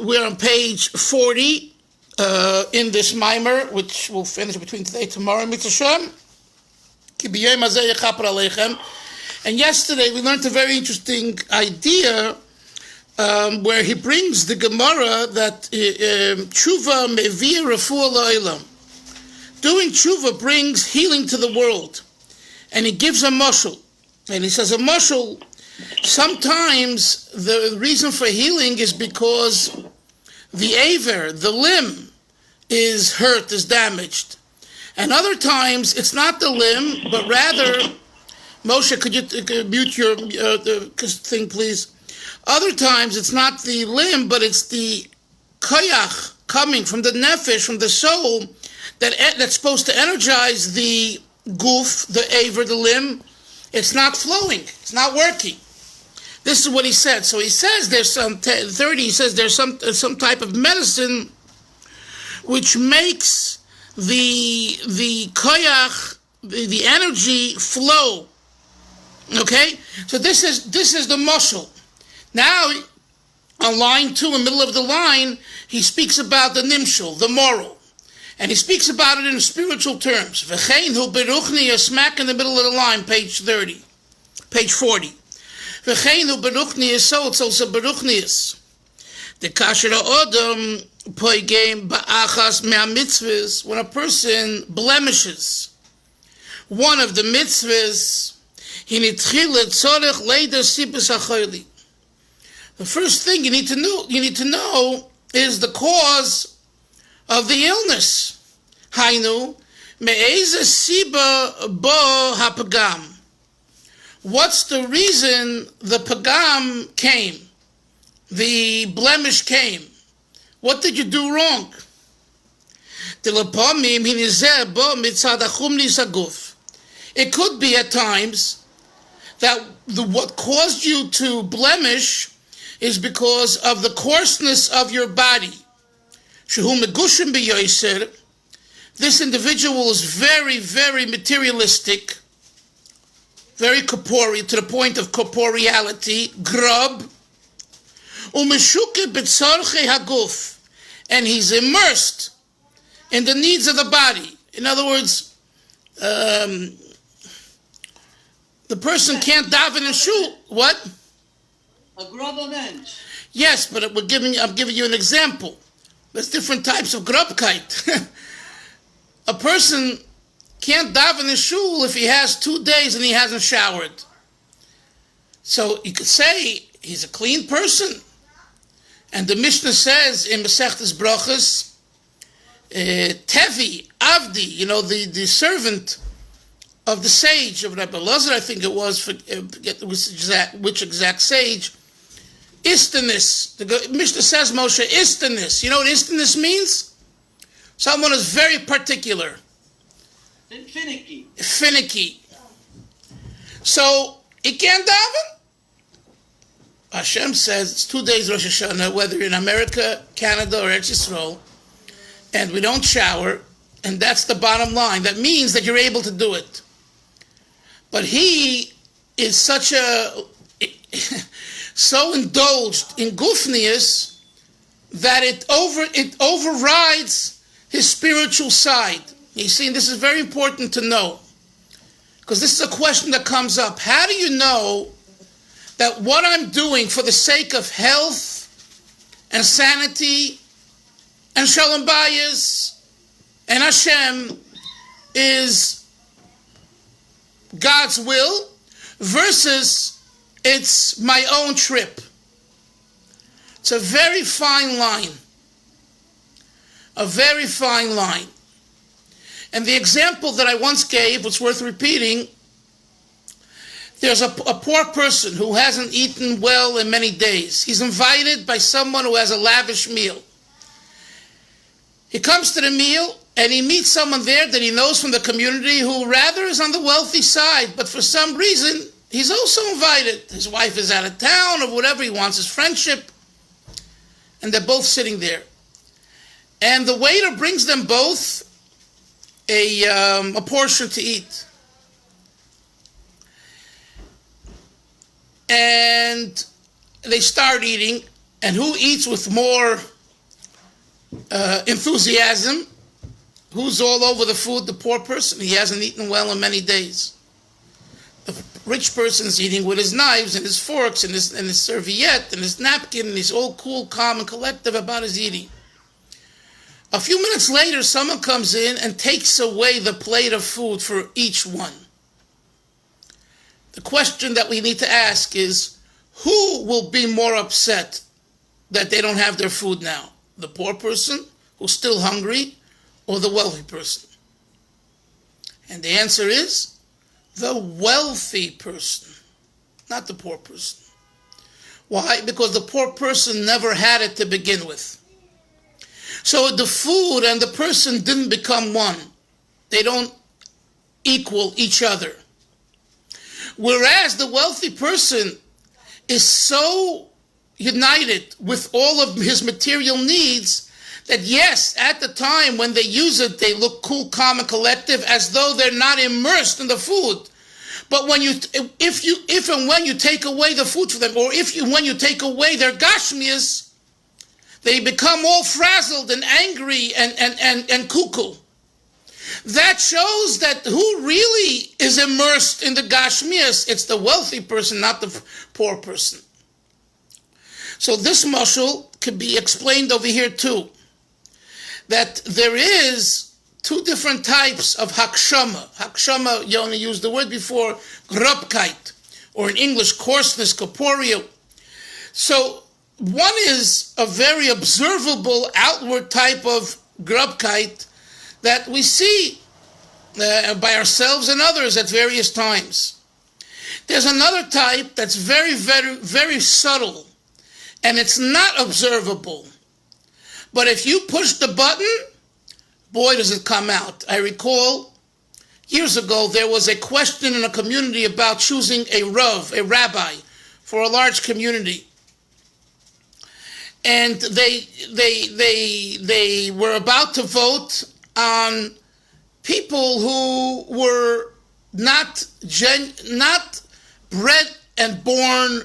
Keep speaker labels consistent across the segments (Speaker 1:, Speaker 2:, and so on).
Speaker 1: we're on page 40 in this mimer, which we'll finish between today and tomorrow. Mitzvah Ki Bayom Hazeh Yechaper Aleichem. And yesterday we learned a very interesting idea where he brings the Gemara that tshuva mevir refuah la'olam. Doing tshuva brings healing to the world. And he gives a mashal. And he says a mashal, sometimes the reason for healing is because the aver, the limb, is hurt, is damaged. And other times it's not the limb, but rather, Moshe, could you mute your thing, please? Other times it's not the limb, but it's the koyach coming from the nefesh, from the soul, that's supposed to energize the goof, the aver, the limb. It's not flowing. It's not working. This is what he said. So he says there's some 30. He says there's some type of medicine which makes the koyach, the energy flow. Okay. So this is the muscle. Now on line 2, in the middle of the line, he speaks about the nimshul, the moral. And he speaks about it in spiritual terms. V'chein hu beruchni is smack in the middle of the line, page 40. V'chein hu beruchni is so, it's also beruchni is. The kasher ha'odam poigem ba'achas me'a mitzvahs, when a person blemishes one of the mitzvahs, he nitchil tzorech leider sibus ha'choyli. The first thing you need to know is the cause of the illness. Hainu, me'eze siba bo hapagam. What's the reason the pagam came? The blemish came. What did you do wrong? It could be at times that what caused you to blemish is because of the coarseness of your body. This individual is very, very materialistic, very corporeal, to the point of corporeality, grub, and he's immersed in the needs of the body. In other words, the person can't daven in shul. What?
Speaker 2: A grubber mensch.
Speaker 1: Yes, but I'm giving you an example. There's different types of grubkeit. A person can't daven in shul if he has 2 days and he hasn't showered. So you could say he's a clean person. And the Mishnah says in Masechtas Brachos, Tevi, Avdi, the servant of the sage of Rabbi Elazar, I think it was, forget which exact sage, Istanis. The Mishnah says, Moshe, Istanis. You know what Istanis means? Someone is very particular. Finicky. So, he can't daven? Hashem says it's 2 days Rosh Hashanah, whether in America, Canada, or Eretz Yisrael, and we don't shower, and that's the bottom line. That means that you're able to do it. But he is so indulged in gufnius that it overrides his spiritual side. You see, and this is very important to know, because this is a question that comes up. How do you know that what I'm doing for the sake of health and sanity and shalom bayis and Hashem is God's will versus it's my own trip? It's a very fine line. A very fine line. And the example that I once gave, was worth repeating. There's a poor person who hasn't eaten well in many days. He's invited by someone who has a lavish meal. He comes to the meal and he meets someone there that he knows from the community who rather is on the wealthy side, but for some reason he's also invited. His wife is out of town or whatever, he wants his friendship. And they're both sitting there. And the waiter brings them both a portion to eat. And they start eating, And who eats with more enthusiasm? Who's all over the food? The poor person. He hasn't eaten well in many days. The rich person's eating with his knives and his forks and his serviette and his napkin, and he's all cool, calm, and collective about his eating. A few minutes later, someone comes in and takes away the plate of food for each one. The question that we need to ask is, who will be more upset that they don't have their food now? The poor person who's still hungry, or the wealthy person? And the answer is the wealthy person, not the poor person. Why? Because the poor person never had it to begin with. So the food and the person didn't become one. They don't equal each other. Whereas the wealthy person is so united with all of his material needs that yes, at the time when they use it, they look cool, calm, and collective as though they're not immersed in the food. But if and when you take away the food for them, or when you take away their gashmias, they become all frazzled and angry and cuckoo. That shows that who really is immersed in the gashmias, it's the wealthy person, not the poor person. So this mashal could be explained over here too, that there is two different types of hakshama. Hakshama, you only used the word before, grubkeit, or in English, coarseness, corporeal. So one is a very observable outward type of grubkeit that we see by ourselves and others at various times. There's another type that's very, very, very subtle, and it's not observable. But if you push the button, boy, does it come out. I recall years ago there was a question in a community about choosing a rav, a rabbi, for a large community. And they were about to vote on people who were not bred and born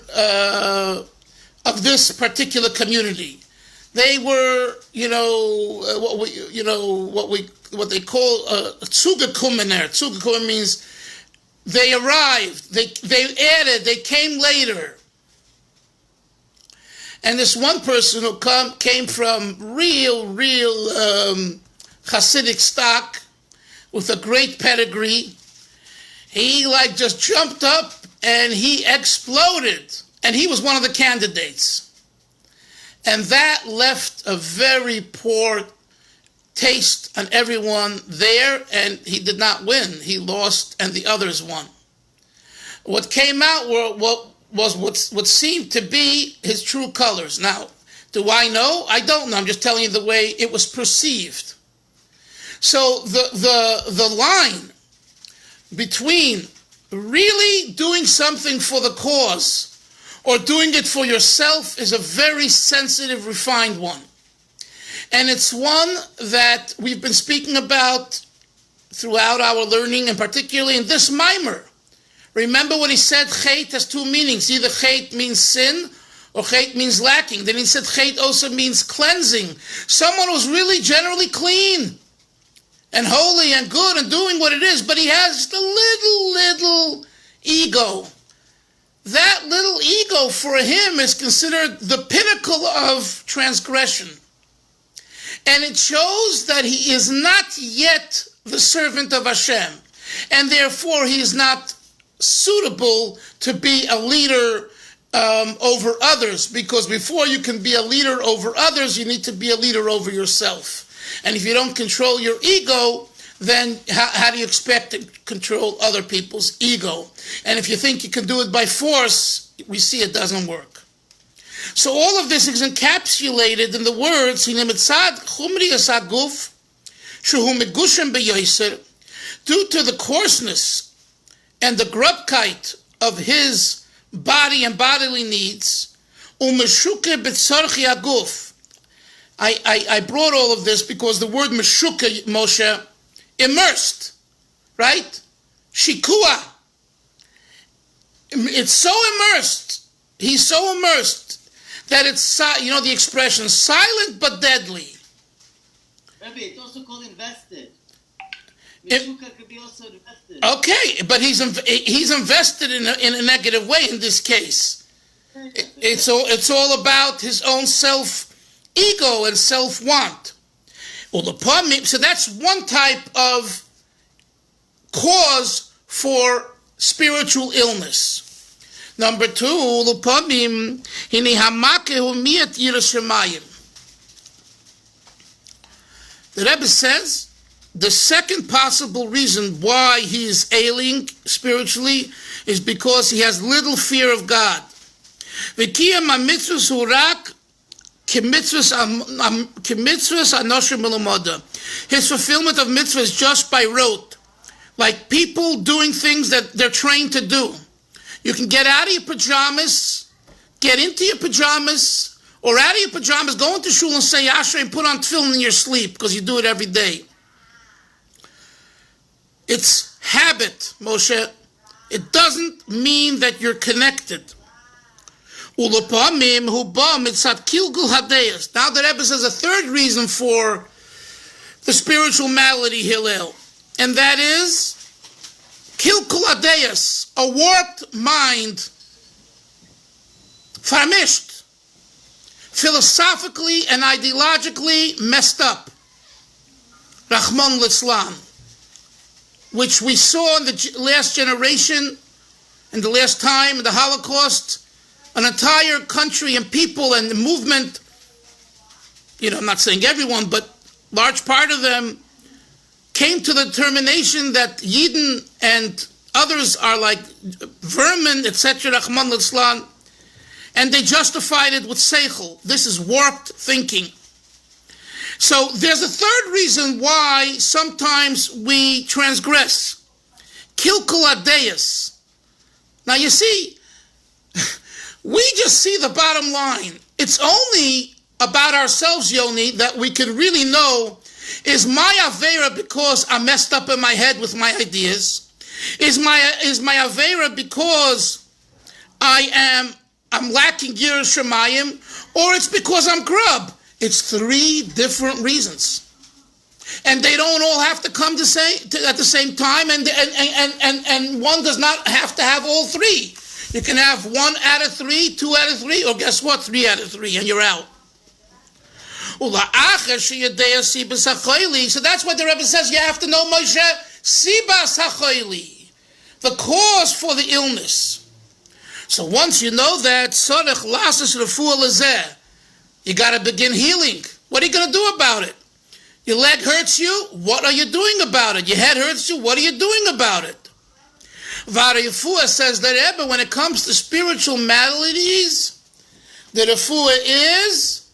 Speaker 1: of this particular community. They were, what they call Zugekommener. Zugekommen means they arrived, they added, they came later. And this one person who came from real Hasidic stock with a great pedigree, he just jumped up and he exploded. And he was one of the candidates. And that left a very poor taste on everyone there, and he did not win. He lost, and the others won. What came out was what seemed to be his true colors. Now, do I know? I don't know. I'm just telling you the way it was perceived. So the line between really doing something for the cause or doing it for yourself is a very sensitive, refined one. And it's one that we've been speaking about throughout our learning, and particularly in this mimer. Remember what he said, chet has two meanings. Either chet means sin, or chet means lacking. Then he said chet also means cleansing. Someone who's really generally clean and holy and good and doing what it is, but he has just a little ego. That little ego for him is considered the pinnacle of transgression. And it shows that he is not yet the servant of Hashem. And therefore he is not suitable to be a leader over others. Because before you can be a leader over others, you need to be a leader over yourself. And if you don't control your ego, then how do you expect to control other people's ego? And if you think you can do it by force, we see it doesn't work. So all of this is encapsulated in the words, due to the coarseness and the grubkeit of his body and bodily needs, I brought all of this because the word meshuka, Moshe, immersed, right? Shikua. It's so immersed. He's so immersed that it's, the expression, silent but deadly.
Speaker 2: Rabbi, it's also called invested. Mishuka could be also invested.
Speaker 1: Okay, but he's invested in a negative way in this case. It's all about his own self-ego and self-want. So that's one type of cause for spiritual illness. Number two, the Rebbe says the second possible reason why he is ailing spiritually is because he has little fear of God. His fulfillment of mitzvah is just by rote, like people doing things that they're trained to do. You can get out of your pajamas, get into your pajamas, or out of your pajamas, go into shul and say Asher and put on tefillin in your sleep because you do it every day. It's habit, Moshe. It doesn't mean that you're connected. Now the Rebbe says a third reason for the spiritual malady, Hillel, and that is kilkul hadeus, a warped mind, farmished, philosophically and ideologically messed up, Rahman Litzlan, which we saw in the last generation, in the last time, in the Holocaust. An entire country and people and the movement, I'm not saying everyone, but large part of them came to the determination that Yidden and others are like vermin, etc., Rahman Litzlan, and they justified it with seichel. This is warped thinking. So there's a third reason why sometimes we transgress. Kilkul hadeus. Now you see, we just see the bottom line. It's only about ourselves, Yoni, that we can really know, is my Avera because I'm messed up in my head with my ideas? Is my Avera because I'm lacking Yirah Shamayim, or it's because I'm grub? It's three different reasons. And they don't all have to come at the same time, and one does not have to have all three. You can have 1 out of 3, 2 out of 3, or guess what? 3 out of 3, and you're out. So that's what the Rebbe says. You have to know, Moshe, sibas hachoili, the cause for the illness. So once you know that, tzarech lasos refuah lezeh, you got to begin healing. What are you going to do about it? Your leg hurts you. What are you doing about it? Your head hurts you. What are you doing about it? Varayafua says that Rebbe, when it comes to spiritual maladies, the refuah is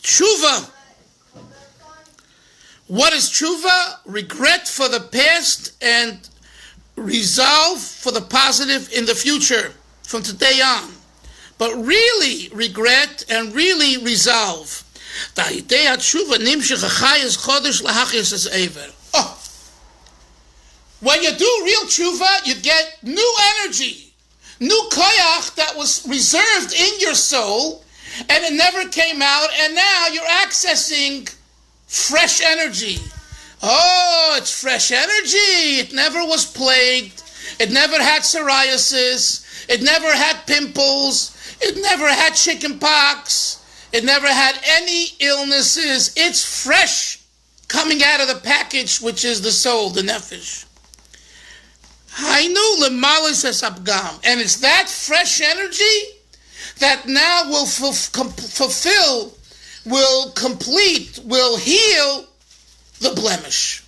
Speaker 1: tshuva. What is tshuva? Regret for the past and resolve for the positive in the future, from today on. But really regret and really resolve. When you do real tshuva, you get new energy, new koyach that was reserved in your soul, and it never came out, and now you're accessing fresh energy. Oh, it's fresh energy. It never was plagued. It never had psoriasis. It never had pimples. It never had chicken pox. It never had any illnesses. It's fresh coming out of the package, which is the soul, the nefesh. And it's that fresh energy that now will fulfill, will complete, will heal the blemish.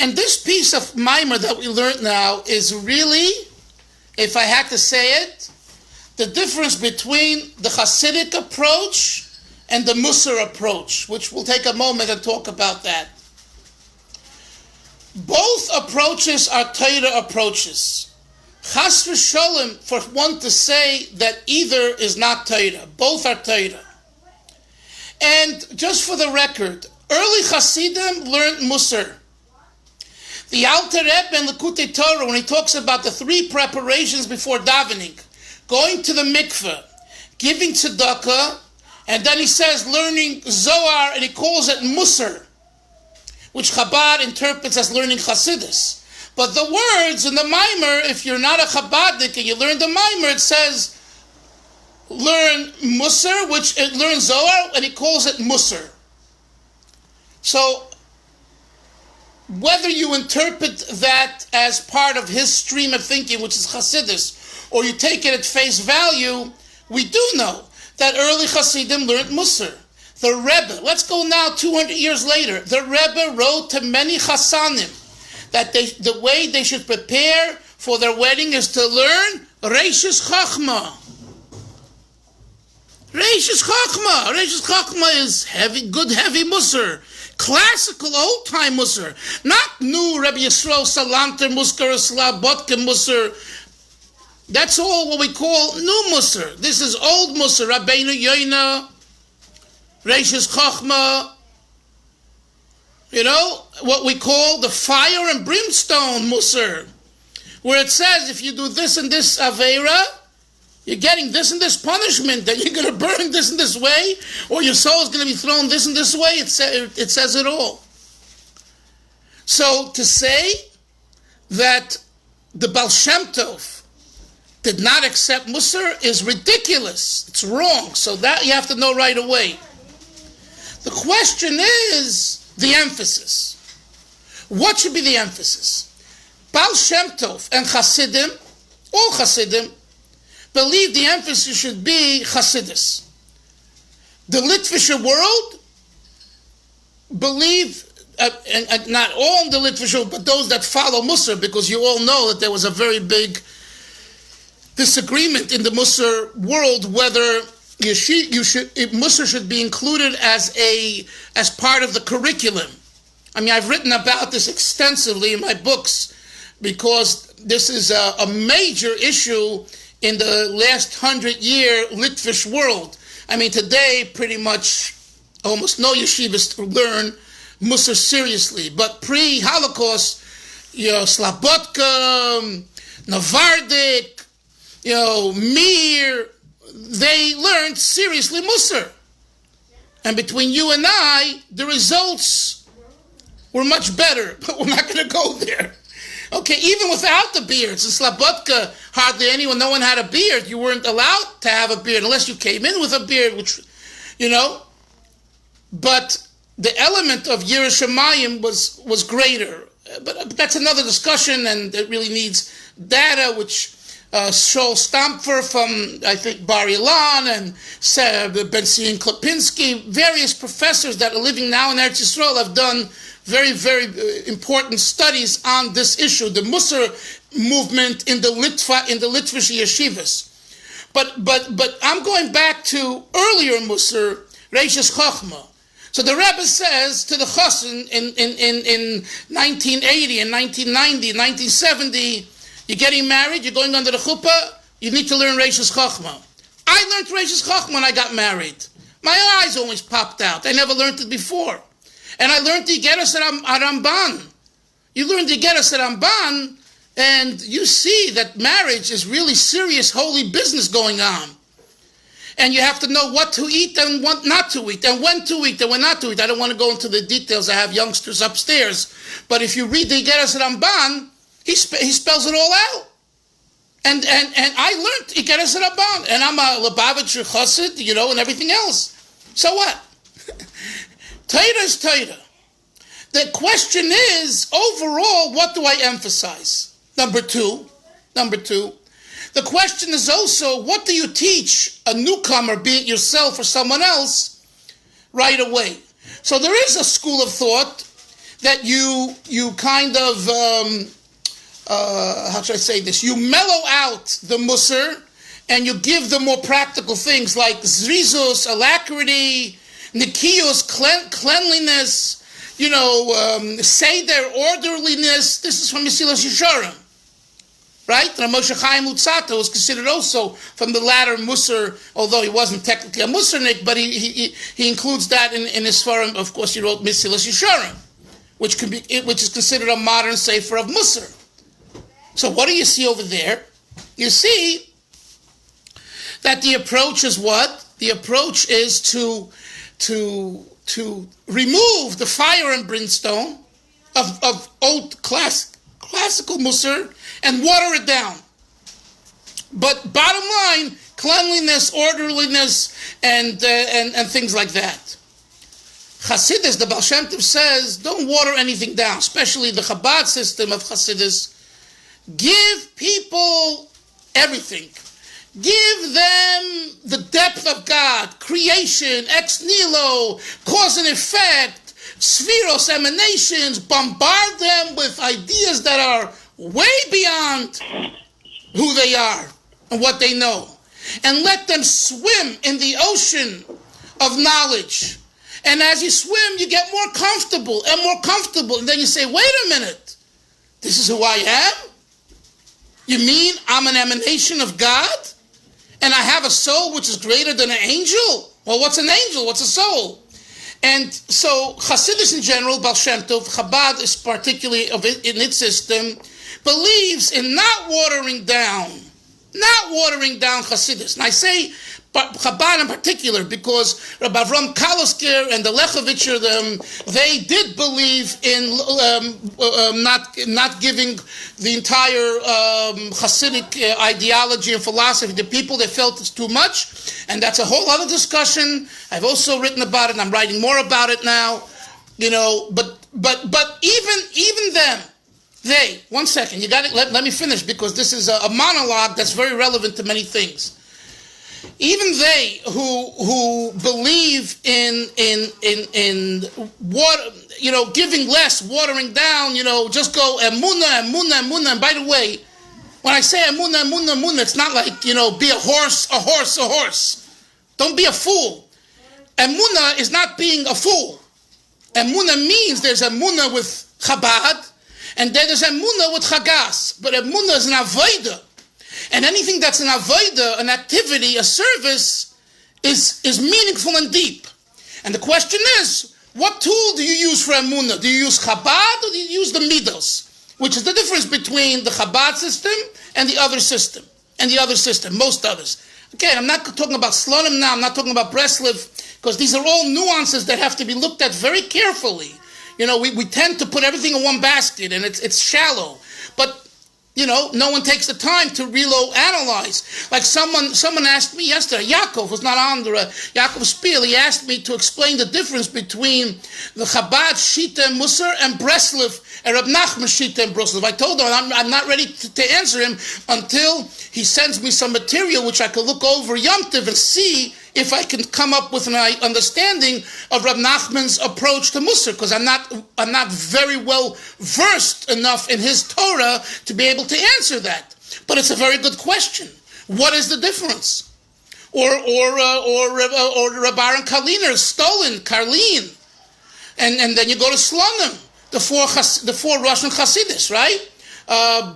Speaker 1: And this piece of mimer that we learned now is really, if I had to say it, the difference between the Hasidic approach and the Mussar approach, which we'll take a moment to talk about that. Both approaches are Torah approaches. Chas v'sholem for one to say that either is not Torah. Both are Torah. And just for the record, early Hasidim learned Mussar. The Alter Rebbe in Likutei Torah, when he talks about the 3 preparations before davening, going to the mikveh, giving tzedakah, and then he says learning Zohar, and he calls it Mussar, which Chabad interprets as learning Chasidus. But the words in the Maimer, if you're not a Chabadnik and you learn the Maimer, it says learn Mussar, which it learns Zohar, and he calls it Mussar. So whether you interpret that as part of his stream of thinking, which is Chasidus, or you take it at face value, we do know that early Hasidim learned Mussar. The Rebbe, let's go now 200 years later, the Rebbe wrote to many Chassanim that the way they should prepare for their wedding is to learn Reishis Chachma. Reishis Chachma. Reishis Chachma is good heavy Mussar. Classical old-time Mussar. Not new Rebbe Yisrael Salanter Muskar Slabotke Mussar. That's all what we call new Mussar. This is old Mussar. Rabbeinu Yoina, Reishis Chachma. You know, what we call the fire and brimstone Mussar, where it says if you do this and this Aveira, you're getting this and this punishment, that you're going to burn this and this way, or your soul is going to be thrown this and this way. It says it all. So to say that the Baal Shem Tov did not accept Mussar is ridiculous. It's wrong. So that you have to know right away. The question is the emphasis. What should be the emphasis? Baal Shem Tov and Chasidim, all Chasidim, believe the emphasis should be Chasidus. The Litvische world believe, and not all in the Litvische world, but those that follow Mussar, because you all know that there was a very big disagreement in the Mussar world whether Mussar should be included as part of the curriculum. I mean, I've written about this extensively in my books because this is a major issue in the last 100-year Litvish world. I mean, today pretty much almost no yeshivas learn Mussar seriously, but pre-Holocaust, Slabotka, Navardik, Mir, they learned seriously Mussar. And between you and I, the results were much better, but we're not going to go there. Okay, even without the beards, in Slabotka, hardly anyone, no one had a beard. You weren't allowed to have a beard unless you came in with a beard, which, But the element of Yiras Shamayim was greater. But that's another discussion, and it really needs data, which Shaul Stampfer from, I think, Bar Ilan and Ben-Zion Klapinski, various professors that are living now in Eretz Yisrael have done very, very important studies on this issue, the Mussar movement in the Litvish yeshivas. But I'm going back to earlier Mussar, Reishis Chachma. So the Rebbe says to the Chassan in 1980, and 1990, 1970, you're getting married, you're going under the chuppah, you need to learn Reishis Chachma. I learned Reishis Chachma when I got married. My eyes always popped out. I never learned it before. And I learned the Igeras at Ramban. You learn the Igeras at Ramban, and you see that marriage is really serious, holy business going on. And you have to know what to eat and what not to eat, and when to eat and when not to eat. I don't want to go into the details. I have youngsters upstairs. But if you read the Igeras at Ramban, he spells it all out. And I learned Igeras at Ramban. And I'm a Lubavitcher Chassid, and everything else. So what? Torah is Torah. The question is, overall, what do I emphasize? Number two, the question is also, what do you teach a newcomer, be it yourself or someone else, right away? So there is a school of thought that you kind of, how should I say this? You mellow out the Mussar and you give them more practical things like zrizus, alacrity, nikios, cleanliness, seder, orderliness. This is from Mesilas Yesharim, right? Ramoshe Chaim Luzzatto was considered also from the latter Mussar, although he wasn't technically a Mussarnik, but he includes that in his Sfarim. Of course, he wrote Mesilas Yesharim, which is considered a modern sefer of Mussar. So what do you see over there? You see that the approach is what? The approach is to remove the fire and brimstone of old classical Mussar and water it down. But bottom line, cleanliness, orderliness, and things like that. Chasidus, the Baal Shem Tov says, don't water anything down, especially the Chabad system of Chasidus. Give people everything. Give them the depth of God, creation, ex nihilo, cause and effect, spheros, emanations. Bombard them with ideas that are way beyond who they are and what they know. And let them swim in the ocean of knowledge. And as you swim, you get more comfortable and more comfortable. And then you say, wait a minute, this is who I am? You mean I'm an emanation of God? And I have a soul which is greater than an angel? Well, what's an angel? What's a soul? And so Chasidus in general, Baal Shem Tov, Chabad is particularly in its system, believes in not watering down Chasidus. And I say Chabad in particular because Rabbi Avram Kalosker and the Lechovitcher, they did believe in not giving the entire Hasidic ideology and philosophy to people. They felt it's too much, and that's a whole other discussion. I've also written about it, and I'm writing more about it now. But even them. One second, you got to let me finish because this is a monologue that's very relevant to many things. Even they who believe in water, giving less, watering down, just go emunah. And by the way, when I say emunah, it's not like be a horse. Don't be a fool. Emunah is not being a fool. Emunah means there's emunah with Chabad. And then there's emunah with chagas, but emunah is an avodah, and anything that's an avodah, an activity, a service, is meaningful and deep. And the question is, what tool do you use for emunah? Do you use Chabad or do you use the midos, which is the difference between the Chabad system and the other system, most others. Okay, I'm not talking about Slonim now. I'm not talking about Breslev, because these are all nuances that have to be looked at very carefully. We tend to put everything in one basket, and it's shallow. But, no one takes the time to really analyze. Like someone asked me yesterday, Yaakov was not on the Yaakov Spiel, he asked me to explain the difference between the Chabad, Shita, and Mussar, and Breslev, and Reb Nachman, Shita, and Breslev. I told him I'm not ready to answer him until he sends me some material which I could look over Yom Tov and see if I can come up with an understanding of Reb Nachman's approach to Mussar, because I'm not very well versed enough in his Torah to be able to answer that. But it's a very good question. What is the difference? Or Reb Aaron Karliner, stolen, Karlin, and then you go to Slonim, the four Russian Chasidus, right?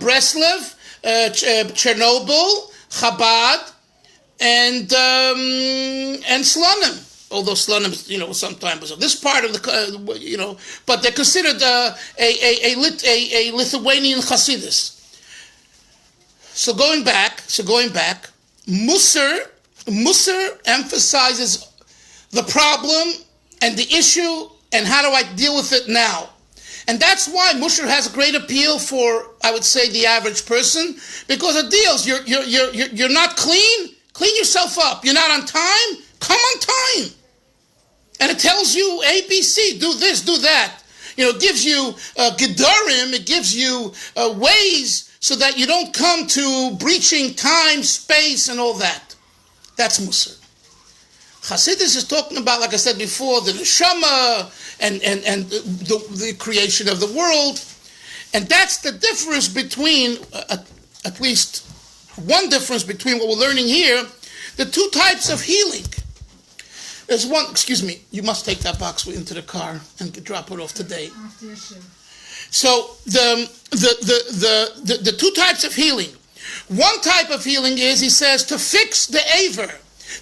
Speaker 1: Breslev, Chernobyl, Chabad, and Slonim, although Slonim, sometimes so this part of the but they're considered a Lithuanian Chasidus. So going back, Mussar emphasizes the problem and the issue and how do I deal with it now. And that's why Mussar has a great appeal for, I would say, the average person, because it deals. You're not clean. Clean yourself up. You're not on time? Come on time. And it tells you A, B, C, do this, do that. It gives you gedarim, it gives you ways so that you don't come to breaching time, space, and all that. That's Mussar. Chasidus is talking about, like I said before, the neshama and the creation of the world. And that's the difference between, at least one difference between what we're learning here, the two types of healing. There's one, excuse me, you must take that box into the car and drop it off today. So the two types of healing. One type of healing is, he says, to fix the aver,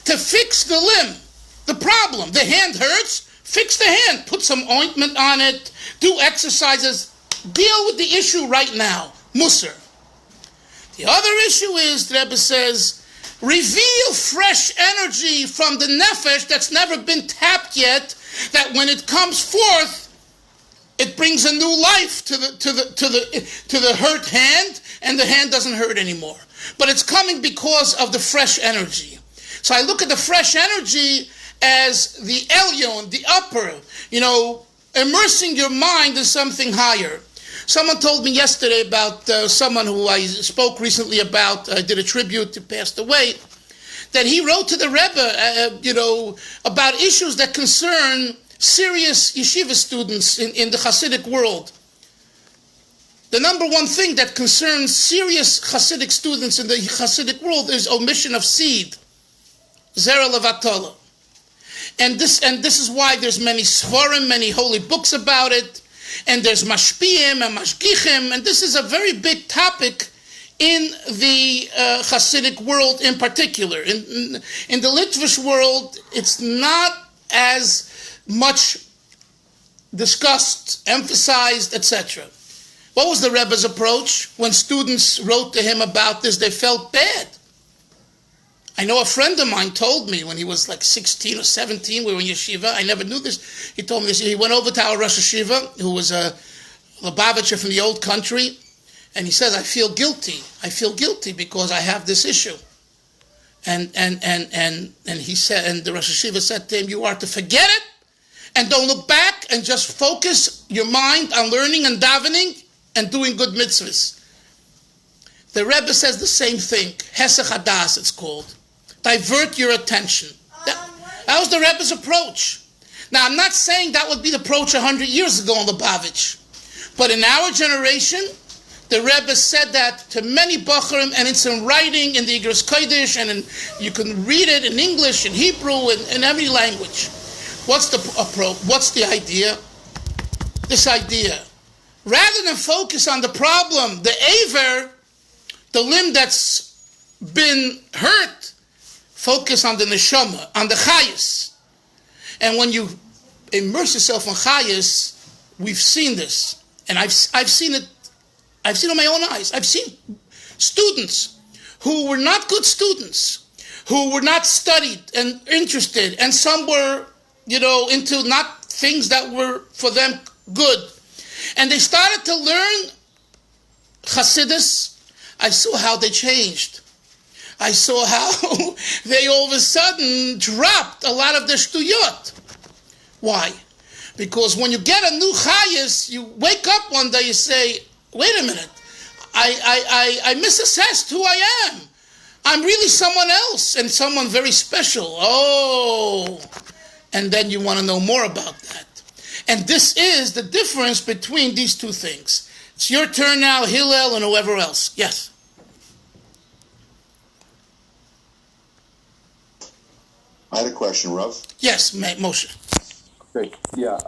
Speaker 1: to fix the limb, the problem. The hand hurts, fix the hand, put some ointment on it, do exercises, deal with the issue right now, Mussar. The other issue is, the Rebbe says, reveal fresh energy from the nefesh that's never been tapped yet, that when it comes forth, it brings a new life to the hurt hand, and the hand doesn't hurt anymore. But it's coming because of the fresh energy. So I look at the fresh energy as the elyon, the upper, immersing your mind in something higher. Someone told me yesterday about someone who I spoke recently about, I did a tribute, who passed away, that he wrote to the Rebbe, about issues that concern serious yeshiva students in the Hasidic world. The number one thing that concerns serious Hasidic students in the Hasidic world is omission of seed, zera levatala. And this is why there's many svarim, many holy books about it, and there's mashpiyim and mashgichim, and this is a very big topic in the Hasidic world in particular. In the Litvish world, it's not as much discussed, emphasized, etc. What was the Rebbe's approach? When students wrote to him about this, they felt bad. I know a friend of mine told me when he was like 16 or 17, we were in yeshiva, I never knew this, he told me this, he went over to our Rosh Yeshiva, who was a Lubavitcher from the old country, and he says, I feel guilty because I have this issue. And he said, and the Rosh Yeshiva said to him, you are to forget it, and don't look back, and just focus your mind on learning and davening, and doing good mitzvahs. The Rebbe says the same thing, Hesach Hadas it's called. Divert your attention. That was the Rebbe's approach. Now, I'm not saying that would be the approach 100 years ago in Lubavitch. But in our generation, the Rebbe said that to many Bachurim, and it's in writing in the Igros Kodesh, and you can read it in English, in Hebrew, in every language. What's the approach? What's the idea? This idea. Rather than focus on the problem, the aver, the limb that's been hurt, focus on the neshama, on the chayas. And when you immerse yourself in chayas, we've seen this. And I've seen it with my own eyes. I've seen students who were not good students, who were not studied and interested, and some were, into not things that were for them good. And they started to learn Chasidus. I saw how they changed. I saw how they all of a sudden dropped a lot of their shtuyot. Why? Because when you get a new chayas, you wake up one day, you say, wait a minute, I misassessed who I am. I'm really someone else, and someone very special. Oh, and then you want to know more about that. And this is the difference between these two things. It's your turn now, Hillel and whoever else. Yes?
Speaker 3: I had a question, Rav.
Speaker 1: Yes, Moshe.
Speaker 3: Great. Yeah.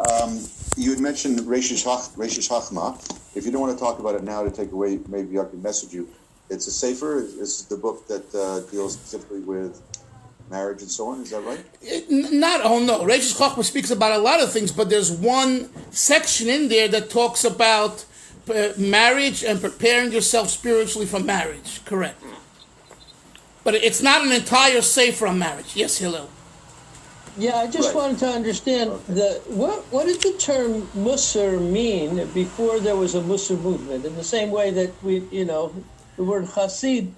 Speaker 3: You had mentioned Reishis Chachma. If you don't want to talk about it now to take away, maybe I can message you. It's a sefer. It's the book that deals specifically with marriage and so on. Is that right?
Speaker 1: No. Reishis Chachma speaks about a lot of things, but there's one section in there that talks about marriage and preparing yourself spiritually for marriage. Correct. But it's not an entire sefer on marriage. Yes, Hillel.
Speaker 4: Yeah, I just wanted to understand what did the term Mussar mean before there was a Mussar movement? In the same way that the word Chasid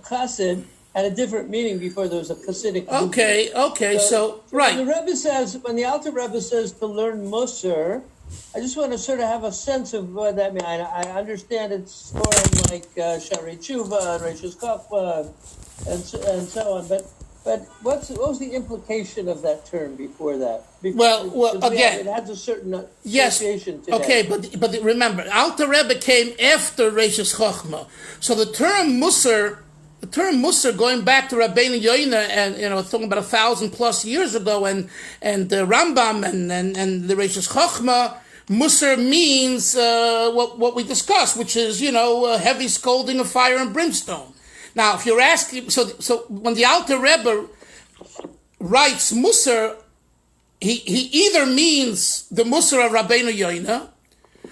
Speaker 4: had a different meaning before there was a Hasidic movement.
Speaker 1: Okay, so right.
Speaker 4: When the Rebbe says, when the Alter Rebbe says to learn Mussar, I just want to sort of have a sense of what that means. I understand it's more like Shari Tshuva, Reishis Chachma, and so on, but what was the implication of that term before that?
Speaker 1: Well, again,
Speaker 4: it has a certain association today.
Speaker 1: Okay, but remember, Alter Rebbe came after Reishis Chachma, so the term Mussar, going back to Rabbeinu Yoina, and talking about 1,000+ years ago, and the Rambam and the Reishis Chachma, Mussar means what we discussed, which is heavy scolding of fire and brimstone. Now, if you're asking, so when the Alter Rebbe writes Mussar, he either means the Mussar of Rabbeinu Yoina,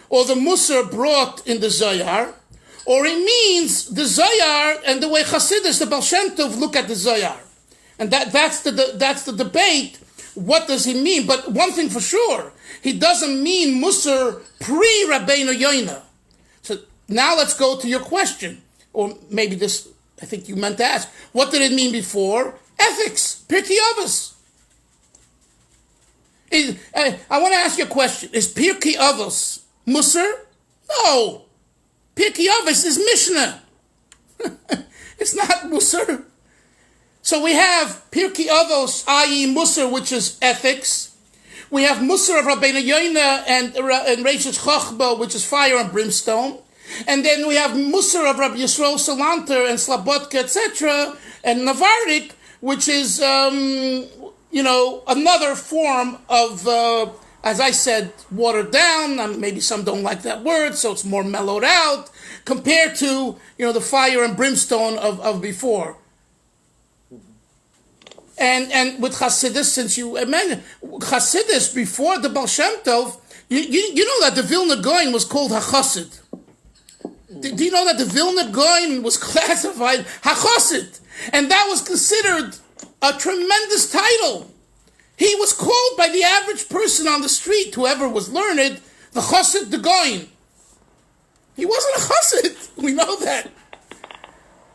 Speaker 1: or the Mussar brought in the Zohar, or he means the Zohar and the way Chasidus, the Baal Shem Tov, look at the Zohar. And that's the debate. What does he mean? But one thing for sure, he doesn't mean Mussar pre-Rabbeinu Yoina. So now let's go to your question. Or maybe this, I think you meant to ask. What did it mean before? Ethics. Pirkei Avos. I want to ask you a question. Is Pirkei Avos Mussar? No. Pirkei Avos is Mishnah. It's not Mussar. So we have Pirkei Avos, i.e. Mussar, which is ethics. We have Mussar of Rabbeinu Yoina and Reishis Chochma, which is fire and brimstone. And then we have Mussar of Rabbi Yisrael Salanter and Slabotka, etc. And Navardik, which is, another form of, as I said, watered down. Maybe some don't like that word, so it's more mellowed out compared to, the fire and brimstone of before. And with Chasidus, since you mentioned Chasidus before the Baal Shem Tov, you know that the Vilna Gaon was called HaChasid. Do you know that the Vilna Gaon was classified HaChasid? And that was considered a tremendous title. He was called by the average person on the street, whoever was learned, the Chasid the Gaon. He wasn't a Chasid, we know that.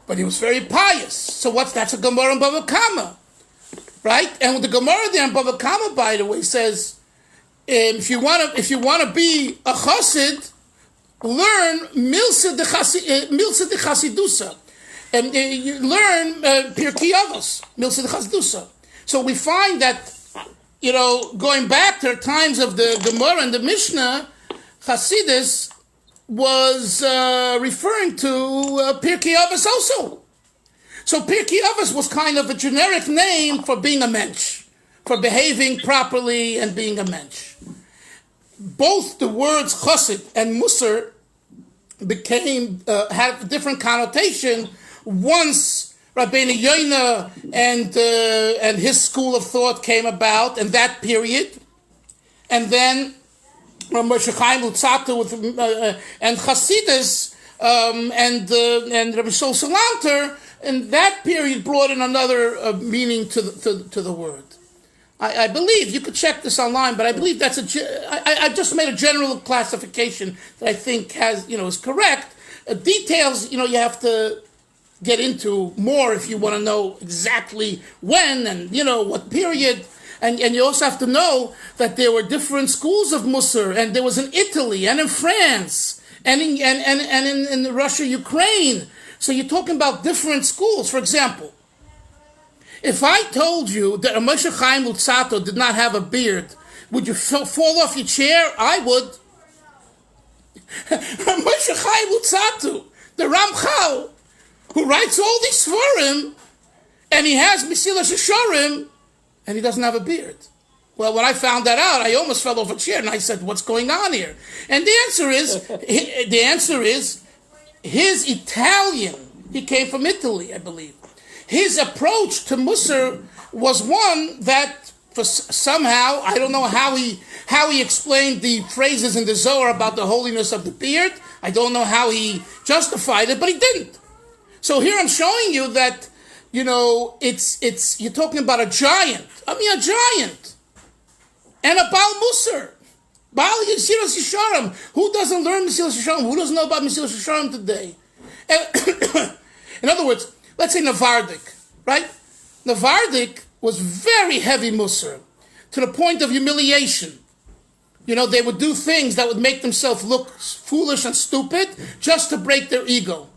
Speaker 1: But he was very pious. So that's a Gemara in Bava Kama. Right? And the Gemara there in Bava Kama, by the way, says, if you want to be a Chassid, learn Milsa de Chasidusa. And you learn Pirkei Avos, Milsa de Chasidusa. So we find that, going back to the times of the Gemara and the Mishnah, Chasidus was referring to Pirkei Avos also. So Pirkei Avos was kind of a generic name for being a mensch, for behaving properly and being a mensch. Both the words Chassid and Mussar had a different connotation once Rabbeinu Yoina and his school of thought came about, and that period, and then Moshe Chaim Luzzatto and Chasidus and Rabbi Shol Salanter. And that period brought in another meaning to the word. I believe, you could check this online, but I believe I just made a general classification that I think is correct. Details, you have to get into more if you want to know exactly when and, what period. And you also have to know that there were different schools of Mussar, and there was in Italy and in France and in Russia, Ukraine. So you're talking about different schools. For example, if I told you that Moshe Chaim Luzzatto did not have a beard, would you fall off your chair? I would. Moshe Chaim Luzzatto, the Ramchal, who writes all these Sforim, and he has Mesilas Yesharim, and he doesn't have a beard. Well, when I found that out, I almost fell off a chair, and I said, "What's going on here?" And the answer is, his Italian, he came from Italy, I believe. His approach to Mussar was one that, for somehow, I don't know how he explained the phrases in the Zohar about the holiness of the beard. I don't know how he justified it, but he didn't. So here I'm showing you that, it's you're talking about a giant. A giant. And a Baal Mussar. Baal Mesilas Yesharim. Who doesn't learn Mesilas Yesharim? Who doesn't know about Mesilas Yesharim today? In other words, let's say Navardik, right? Navardik was very heavy Mussar, to the point of humiliation. They would do things that would make themselves look foolish and stupid just to break their ego.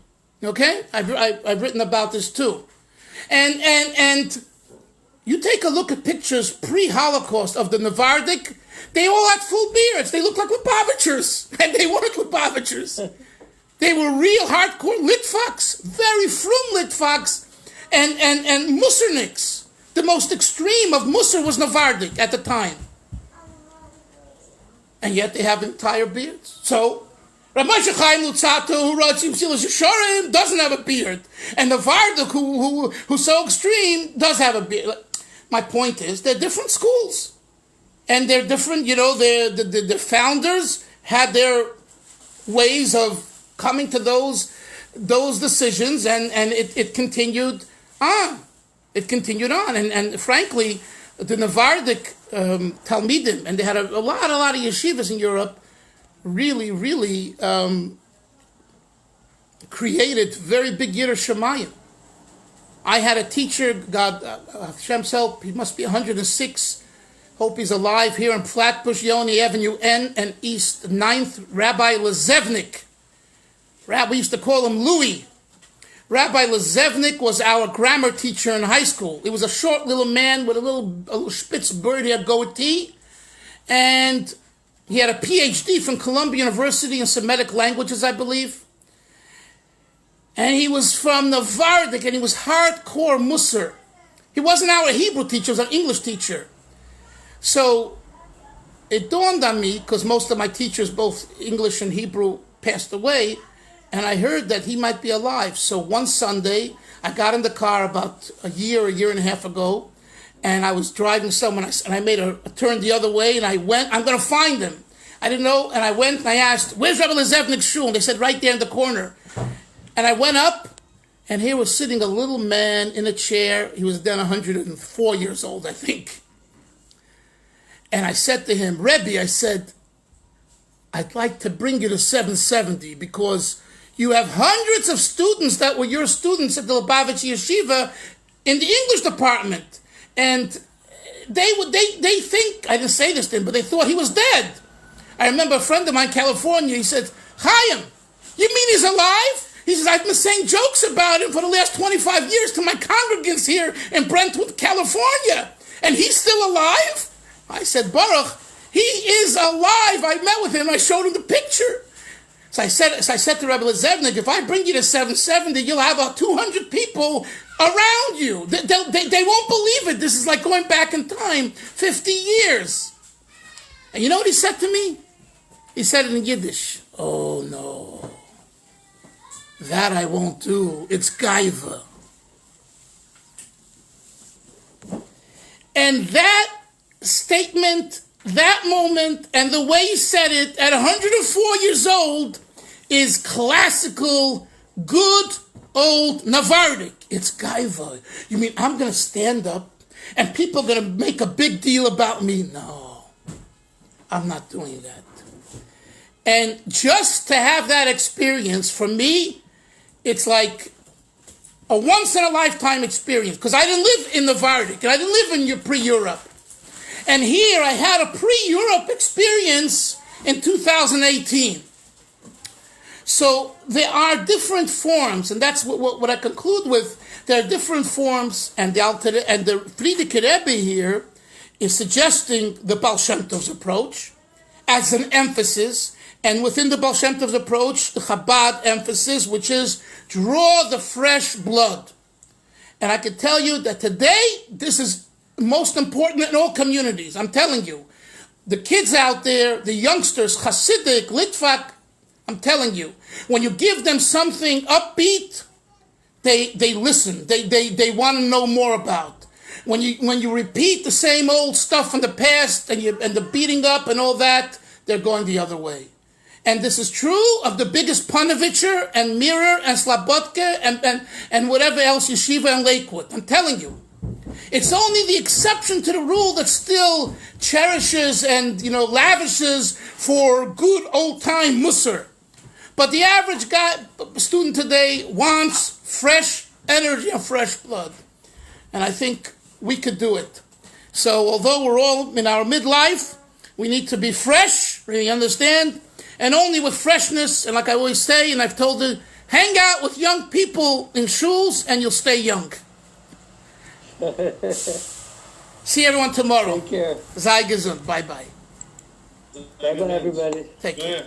Speaker 1: Okay? I've written about this too. And you take a look at pictures pre-Holocaust of the Navardik. They all had full beards. They looked like Lubavitchers. And they weren't Lubavitchers. They were real hardcore Litvaks. Very frum Litvaks. And Mussarniks. The most extreme of Mussar was Navardik at the time. And yet they have entire beards. So, Rav Moshe Chaim Luzzatto, who wrote Mesilas Yesharim, doesn't have a beard. And Navardik, who's so extreme, does have a beard. My point is, they're different schools. And they're different, the founders had their ways of coming to those decisions, and it continued on. it continued on. And frankly, the Navardic Talmidim, and they had a lot of yeshivas in Europe, really created very big Yiddish Shemayim. I had a teacher, God, Hashem's help, he must be 106, hope he's alive, here in Flatbush, Yoni Avenue N and East 9th, Rabbi Lezevnik. We used to call him Louis. Rabbi Lezevnik was our grammar teacher in high school. He was a short little man with a little spitz bird hair goatee, and he had a PhD from Columbia University in Semitic languages, I believe. And he was from Navardic, and he was hardcore Mussar. He wasn't our Hebrew teacher, he was our English teacher. So it dawned on me, because most of my teachers, both English and Hebrew, passed away, and I heard that he might be alive. So one Sunday, I got in the car about a year and a half ago, and I was driving somewhere, and I made a turn the other way, and I went, I'm going to find him. I didn't know, and I went, and I asked, where's Rabbi Lezevnik's shul? And they said, right there in the corner. And I went up, and here was sitting a little man in a chair. He was then 104 years old, I think. And I said to him, Rebbe, I said, I'd like to bring you to 770 because you have hundreds of students that were your students at the Lubavitch Yeshiva in the English department. And they think, I didn't say this to him, but they thought he was dead. I remember a friend of mine in California, he said, Chaim, you mean he's alive? He says, I've been saying jokes about him for the last 25 years to my congregants here in Brentwood, California. And he's still alive? I said, Baruch, he is alive. I met with him. I showed him the picture. So I said to Rabbi Lezevnik, if I bring you to 770, you'll have 200 people around you. They won't believe it. This is like going back in time 50 years. And you know what he said to me? He said it in Yiddish. Oh, no. That I won't do. It's gaiva. And that statement, that moment, and the way he said it at 104 years old is classical, good, old Navardic. It's gaiva. You mean I'm going to stand up and people are going to make a big deal about me? No, I'm not doing that. And just to have that experience, for me, it's like a once-in-a-lifetime experience, because I didn't live in Navardic, and I didn't live in pre-Europe. And here I had a pre-Europe experience in 2018. So there are different forms, and that's what I conclude with. There are different forms, and the Frierdiker Rebbe here is suggesting the Baal Shem Tov's approach as an emphasis, and within the Baal Shem Tov's approach, the Chabad emphasis, which is draw the fresh blood. And I can tell you that today, this is most important in all communities. I'm telling you. The kids out there, the youngsters, Hasidic, Litvak, I'm telling you, when you give them something upbeat, they listen. They want to know more about. When you repeat the same old stuff from the past and the beating up and all that, they're going the other way. And this is true of the biggest Panovitcher and Mirror and Slabodka and whatever else, Yeshiva and Lakewood. I'm telling you. It's only the exception to the rule that still cherishes and, lavishes for good old-time Mussar. But the average student today wants fresh energy and fresh blood. And I think we could do it. So although we're all in our midlife, we need to be fresh, really understand? And only with freshness, and like I always say, and I've told you, hang out with young people in shuls and you'll stay young. See everyone tomorrow.
Speaker 4: Take care.
Speaker 1: Sei gesund. Bye-bye.
Speaker 4: Bye-bye, everybody.
Speaker 1: Take care.